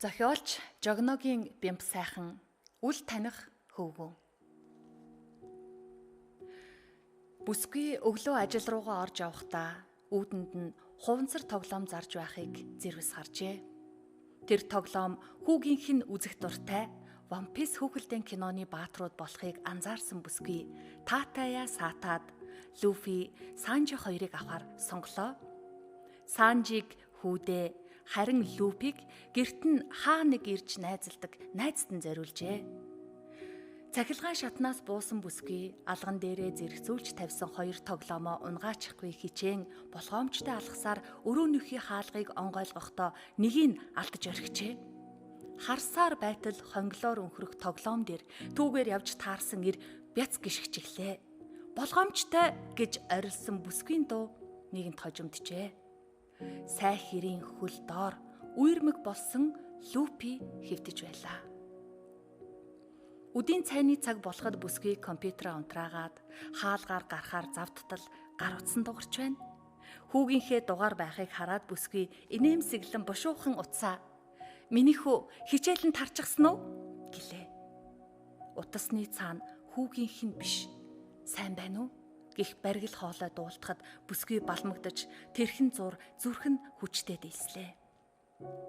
Зохиолч Жогногийн бямб сайхан үл таних хөвгөө. Бүсгүй өглөө ажил руугаа орж явахдаа үүдэнд нь хуванцар тоглоом зарж байхыг зэрвэс харжээ. Тэр тоглоом хүүгийнх нь үзэх дуртай One Piece хүүхэлдэйн киноны бааtruуд болохыг анзаарсан бүсгүй Татая саатаад Люфи, Санжи хоёрыг авахар сонголоо. Санжиг хүүдээ харин Люфиг гэрт нь хаа нэг ирж найзалдаг найзд нь зориулжээ. Цахилгаан шатнаас буусан бүсгүй алган дээрээ зэрэгцүүлж тавьсан хоёр тоглоомоо унгаачихгүй хичээн болгоомжтой алхасаар өрөөнийхий хаалгыг онгойлгохдоо нэгийг алдаж орхижээ. Харсаар байтал хонглоор өнхрөх тоглоом дээр түүгээр явж таарсан ир бяц гიშгчихлээ. Болгоомжтой гэж орилсон бүсгийн дуу нэгэнд хожимджээ. Сай хэрийн хөл доор үермэг болсон Люфи хэвтэж байлаа. Үдийн цайны цаг болоход бүсгүй компьютераа унтраагаад хаалгаар гарахаар завдтал гар утсан дугарч байна. Хүүгийнхээ дугаар байхыг хараад бүсгүй инээмсэглэн бушуухан утсаа "Миний хүү хичээлэн тарчихсан уу?" гэлээ. Утасны цаана хүүгийнх нь биш "Сайн байна уу?" гэх баргил хоолой дуултахад бүсгүй балмагдаж тэрхэн зур зүрхэн хүчтэй дийлслээ.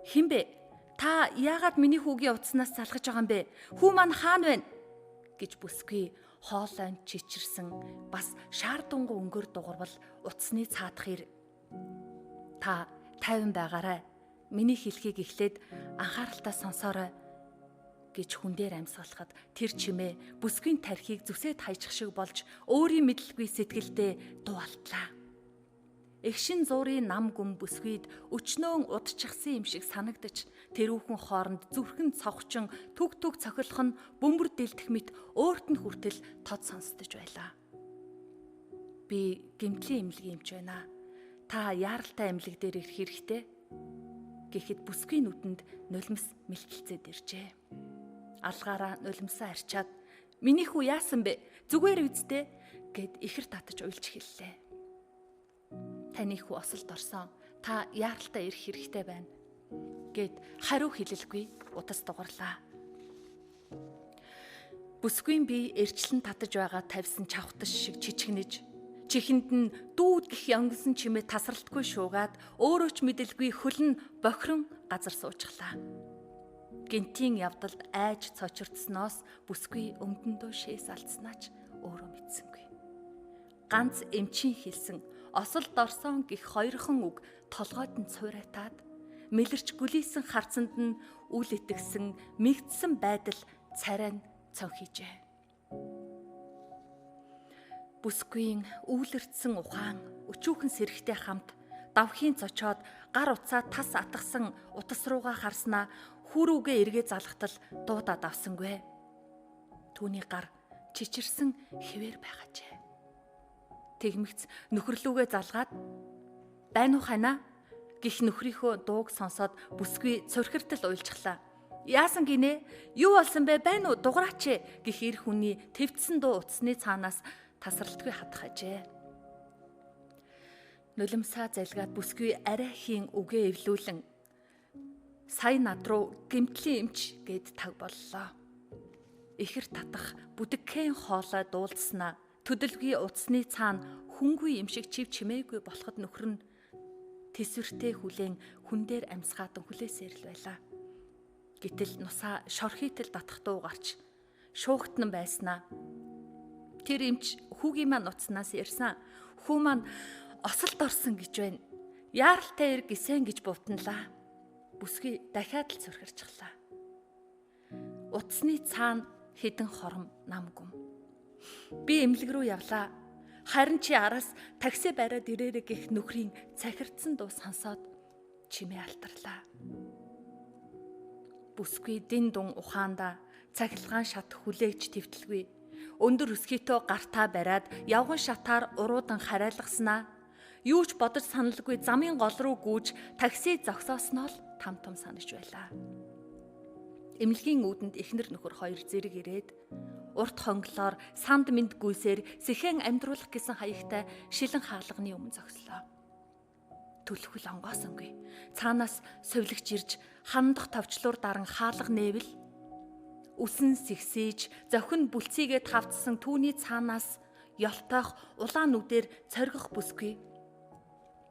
"Хинбэ? Та яагаад миний хүүгийн утаснаас залхаж байгаа юм бэ? Хүү маань хаана байна?" гэж бүсгүй хоолойнд чичирсэн бас шаардангуй өнгөр дуурвал утасны цаадахэр "Та тайван байгаарай. Миний хэлхийг эхлээд анхааралтай сонсоорой" гэж хүн дээр амьсгалахад тэр чимээ бүсгийн тархийг зүсээд хайчих шиг болж өөрийн мэдлгүй сэтгэлдээ дуу алтлаа. Эгшин зуурын нам гүм бүсгүйд өчнөөн удчихсан юм шиг санагдаж тэрүүхэн хооронд зүрхэн цавхчин түг цохилох нь бөмбөр дэлдэх мэт өөрт нь хүртэл тод сонсдож байлаа. "Би гэмтлийн эмнэлгийн эмч байна. Та яаралтай эмнэлэг дээр ирэх хэрэгтэй" гэхэд бүсгүй нүдэнд нулимс мэлтэлцээд иржээ. Алгаараа нулимсаа арчаад "Миний хүү яасан бэ? Зүгээр үсттэй" гэд ихэр татаж уйлж хэллээ. "Таны хүү осолд орсон. Та яаралтай ирэх хэрэгтэй байна" гэд хариу хэлэлгүй утас дугарлаа. Бүсгүй бие эрчлэн татаж байгаа тавьсан чавхтас шиг чичгэнэж чихэнд нь дүүд гих янгсан чимээ тасралтгүй шуугаад өөрөө ч мэдэлгүй хөлн бохирон газар суучглаа. Гинтийн явдалд айж цочирдсноос бүсгүй өмдөндөө шээс алдснаач өөрөө мэдсэнгүй. Ганц эмчийн хэлсэн осолд орсон гих хоёрхан үг толгойд нь цуурайтаад мэлэрч гүлийсэн харцанд нь үл итгэсэн мэгдсэн байдал царай нь цонхижээ. Бүсгүйн үүлэрдсэн ухаан өчүүхэн сэрхтэй хамт давхийн цочоод гар утсаа тас атгсан утас руугаа харснаа хүрүүгээ эргээ залхтал дуудаад авсангүй. Түүний гар чичирсэн хэвээр байгаажээ. Тэгмэгц нөхрлүүгээ залгаад "Байна уу ханаа?" гих нөхрийнхөө дууг сонсоод бүсгүй цурхиртал уйлжглаа. "Яасан гинэ? Юу болсон бэ? Байна уу? Дуграач" гих эр хүний твцсэн дуу утасны цаанаас тасралтгүй хатах ажээ. Нулимсаа залгаад бүсгүй арай хийн үгээ эвлүүлэн "Сая над руу гэмтлийн эмч" гэд таг боллоо. Ихэр татах бүдэгхэн хоолой дуулдснаа төдөлгүй утасны цаана хүнгүй юм шиг чив чимээгүй болоход нөхөр нь тэсвэртэй хүлээн хүн дээр амьсгаатан хүлээсээр л байлаа. Гэтэл нусаа шорхийтэл татах дуу гарч шуугтан байснаа тэр эмч хүүгийн маань утаснаас ярьсан. "Хүү маань осолд орсон гэж байна. Яаралтай ир гисэн" гэж бувтанлаа. Бүсгүй дахиад л цурхирчглаа. Утасны цаана хідэн хором нам гүм. "Би эмнэлэг рүү явлаа. Харин чи араас такси бариад ирээрэй" гэх нөхрийн цахирдсан дуу сонсоод чимээ алтарлаа. Бүсгүй дин дун ухаанда цахилгаан шат хүлээгч твтэлгүй. Өндөр өсгийтөө гартаа бариад явган шатаар уруудан харайлгаснаа юу ч бодож саналгүй замын гол руу гүйж такси зогсоосноо л там санаж байлаа. Эмнэлгийн үүдэнд эхнэр нөхөр хоёр зэрэг ирээд урт хонглоор санд мэд гүйсээр сэхэн амьдруулах гэсэн хаягтай шилэн хаалганы өмнө зогслоо. төлөвлөл онгоосонгүй. Цаанаас сувилагч ирж хандах товчлуур даран хаалга нээвэл үсэн сэгсэж зохин бүлцийгээ тавцсан түүний цаанаас ёлтойх улаан нүдээр цоргих бүсгүй.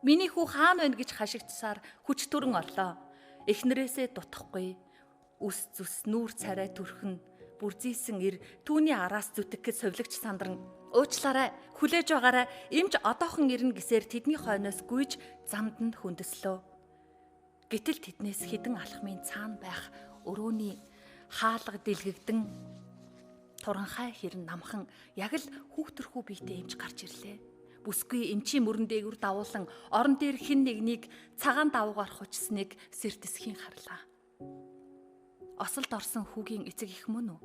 Миний хүү хаана байна гэж хашигдсаар хүч төрөн орлоо. Эхнэрээсээ дутахгүй. Үс зүс нүүр царай төрхөн бүрзийсэн ир түүний араас зүтгэхэд сувилагч сандран уучлаарай, хүлээж байгаарай, эмч одоохон ирнэ гэсээр тэдний хойноос гүйж замд нь хөндөслөө. Гэтэл тэднээс хідэн алхмын цаана байх өрөөний хаалга дэлгэгдэн туранхай хэрн намхан яг л хүүхтэрхүү биетэй эмч гарч ирлээ. Бүсгүй эмчийн мөрөн дээгүр давуулан орон дээр хэн нэгнийг цагаан давуугаар хучсныг сэрдэсхийн харлаа. Осолд орсон хүүгийн эцэг их мөн үү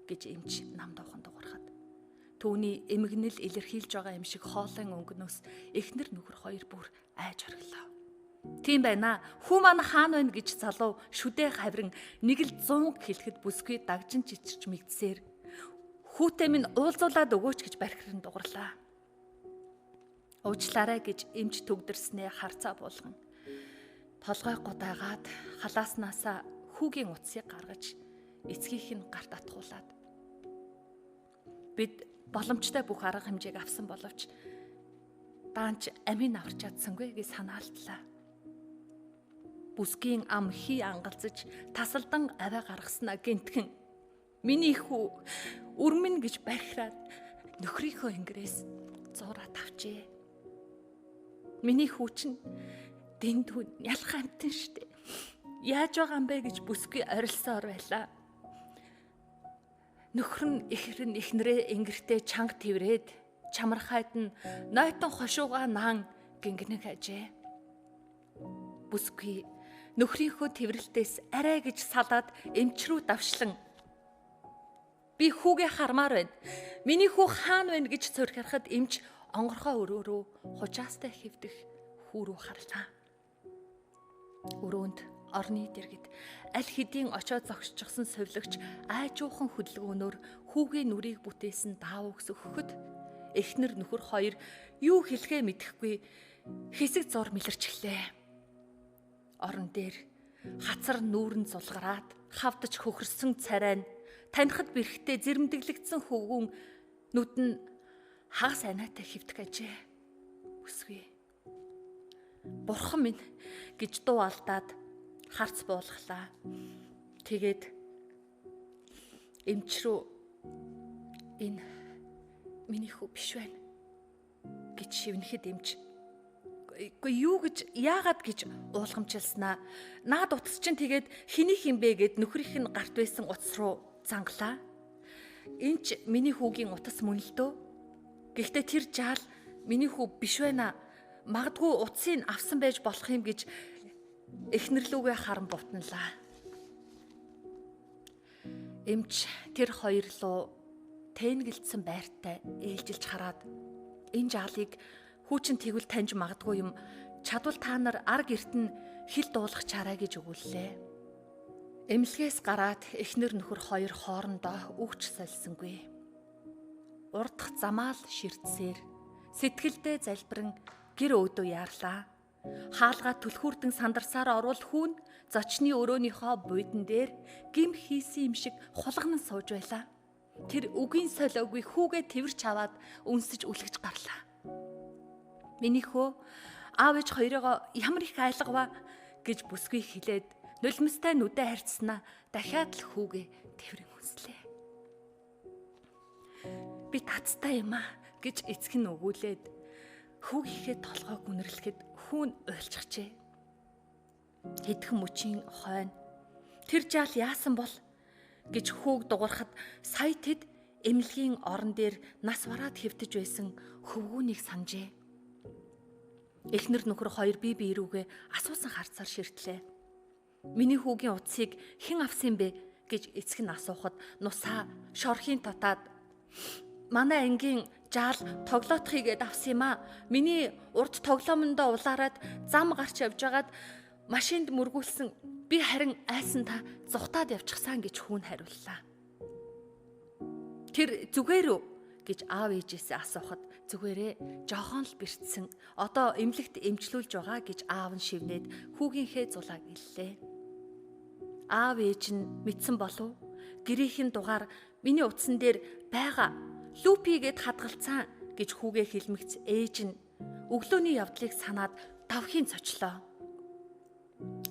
гэж эмч нам дуухан дуурахад түүний эмгэнэл илэрхийлж байгаа юм шиг хоолойн өнгнөөс эхнэр нөхөр хоёр бүр айж орлоо. Тийм байна. Хүү маань хаана байна гэж залуу шүдээ хаврын нэг л 100 хэлэхэд бүсгүй дагжин чичирч мэгдсээр хүүтэй минь уулзуулаад өгөөч гэж бархиран дугарлаа. Уучлаарай гэж эмч төгдөрснээ харцаа буулган толгой гудаагаад халааснасаа хүүгийн утсыг гаргаж эцгийнх нь гарт атгуулад бид боломжтой бүх арга хэмжээг авсан боловч даанч амийн аварч чадсангүй гэж санаалдлаа. Бүсгийн ам хий ангалзаж тасалдан аваа гаргаснаа гинтгэн миний хүү өрмөн гэж бархираад нөхрийнхөө ингэрээс зуураа тавчээ. Миний хүү чинь дэндүү ялах амтэн штэ. Яаж байгаа юм бэ гэж бүсгүй орилсоор байлаа. Нөхөр нь эхнэрээ ингэртээ чанга тврээд чамархайд нь нойтон хошууга наан гингэнэг ажээ. Бүсгүй нөхрийнхөө тврэлтээс арай гэж салаад эмч рүү давшлан би хүүгээ хармаар байна. Миний хүү хаана байна гэж цорхирахад эмч онгорхоо өрөөрөө хужаастай хэвдэх хүү рүү харлаа. Өрөөнд орны дэргэд аль хэдийн очоод зогсчихсон сувилагч айжуухан хөдөлгөөнөөр хүүгийн нүрийг бүтээсэн даав өгсөхөд эхнэр нөхөр хоёр юу хэлэхээ мэдэхгүй хэсэг зур мэлэрчлээ. Орон дээр хацар нүүрэн зулгараад хавдаж хөхөрсөн царай нь танихад бэрхтээ зэрэмдэглэгдсэн хөвгүүн нүд нь хагас анаатай хөвтг ажээ. Бүсгүй. Бурхан минь гэж дуу алдаад харц буулгалаа. Тэгээд эмч рүү энэ миний хүү биш байна гэж шивнэхэд эмч үгүй юу гэж яагаад гэж уулгамчилснаа. Наад утас чинь тэгээд хинийх юм бэ гэд нөхрийнх нь гарт байсан утас руу занглаа. Энч миний хүүгийн утас мөн л дөө. Гэхдээ тэр жаал миний хүү биш байна. Магадгүй утсыг авсан байж болох юм гэж эхнэрлүүгээ харан бутналаа. Эмч тэр хоёр руу тэнгэлцсэн байртай ээлжилж хараад энэ жаалыг хүүчин тэгвэл таньж магадгүй юм. Чадвал та нар арг эрт нь хил дуулах чараа гэж өгүүллээ. Эмнэлгээс гараад эхнэр нөхөр хоёр хоорондоо үгч салсангүй. Урдах замаал ширтсээр сэтгэлдээ залбиран гэр өөдөө яарлаа. Хаалгаа түлхүүрдэн сандарсаар орвол хүүн зочны өрөөнийхөө буйдан дээр гим хийсэн юм шиг хулганан сууж байлаа. Тэр үгийн солиогүй хүүгээ тэрч аваад үнсэж үлгэж гарлаа. Миний хөө аав ээж хоёроо ямар их айлгаваа гэж бүсгүй хэлээд нулимстай нүдэ харьцснаа дахиад л хүүгээ тэрэн үнслээ. Би тацтай юм а гэж эцэг нь өгүүлээд хүүгийнхээ толгойг үнэрлэхэд хүүн уйлчихжээ. Хэдхэн мөчийн хойно тэр жаал яасан бол гэж хүүг дуурахад сая тэд эмнэлгийн орон дээр нас бараад хэвтэж байсан хөвгүүнийг санджээ. Эхнэр нөхөр хоёр бие биерүүгээ асуусан харцаар ширтлээ. Миний хүүгийн утсыг хэн авсан бэ гэж эцэг нь асуухад нусаа шорхийн татаад манай ангийн жаал тоглоот хийгээд авсан юм а. Миний урд тоглоомондоо улаарад зам гарч явж байгаад машинд мөргүүлсэн. Би харин айсан та зүхтаад явчихсан гэж хүүн хариуллаа. Тэр зүгээр үү гэж аав ээжээсээ асуухад Зүгээрээ жоохон л бэртсэн. Одоо эмнэлэгт эмчлүүлж байгаа гэж аав нь шивнээд хүүгийнхээ зулааг иллээ. Аав ээж нь мэдсэн болов? Гэрийнхэн дугаар миний утсан дээр байгаа Лүпигээд хадгалцсан гэж хүүгээ хэлмэгц ээж нь өглөөний явдлыг санаад давхийн цочлоо.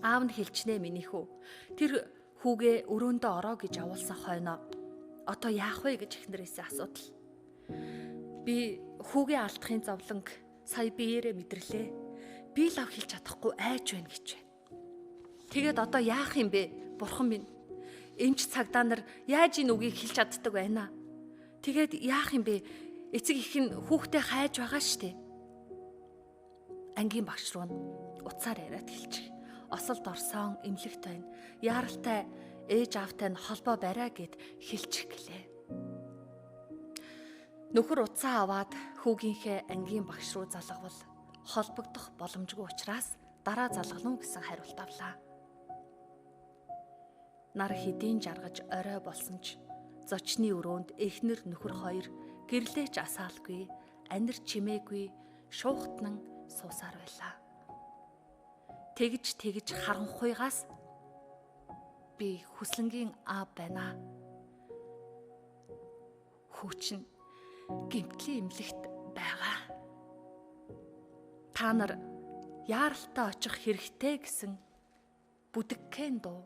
Аав нь хэлчихнэ миний хүү. Тэр хүүгээ өрөөндөө ороо гэж явуулсан хойноо одоо яах вэ гэж эхнэрээсээ асуудал. Би хүүгээ алдахын зовлонг сая биеэрээ мэдэрлээ. Би л ав хэлж чадахгүй айж байна гэж байна. Тэгээд одоо яах юм бэ? Бурхан минь. Эмч цагдаа нар яаж энэ үгийг хэлж чаддаг байна? Тэгээд яах юм бэ? Эцэг их нь хүүхдээ хайж байгаа штэ. Ангийн багш руу нь уцаар яриад хэлчих. Осолд орсон эмнэлэгт байна. Яаралтай ээж аавтай нь холбоо бариа гэд хэлчих гэлээ. Нөхөр уцаа аваад хүүгийнхээ ангийн багш руу залгавал холбогдох боломжгүй учраас дараа залгална гэсэн хариулт авлаа. Нар хэдийн жаргаж орой болсон ч зочны өрөөнд эхнэр нөхөр хоёр гэрлээч асаалгүй, анир чимээгүй шуухтнан суусаар байлаа. Тэгж харанхуйгаас би хүслэнгийн аав байна. Хүүчин гэмтлийн эмнэлэгт байгаа. Та нар яаралтай очих хэрэгтэй гэсэн бүдэгхэн дуу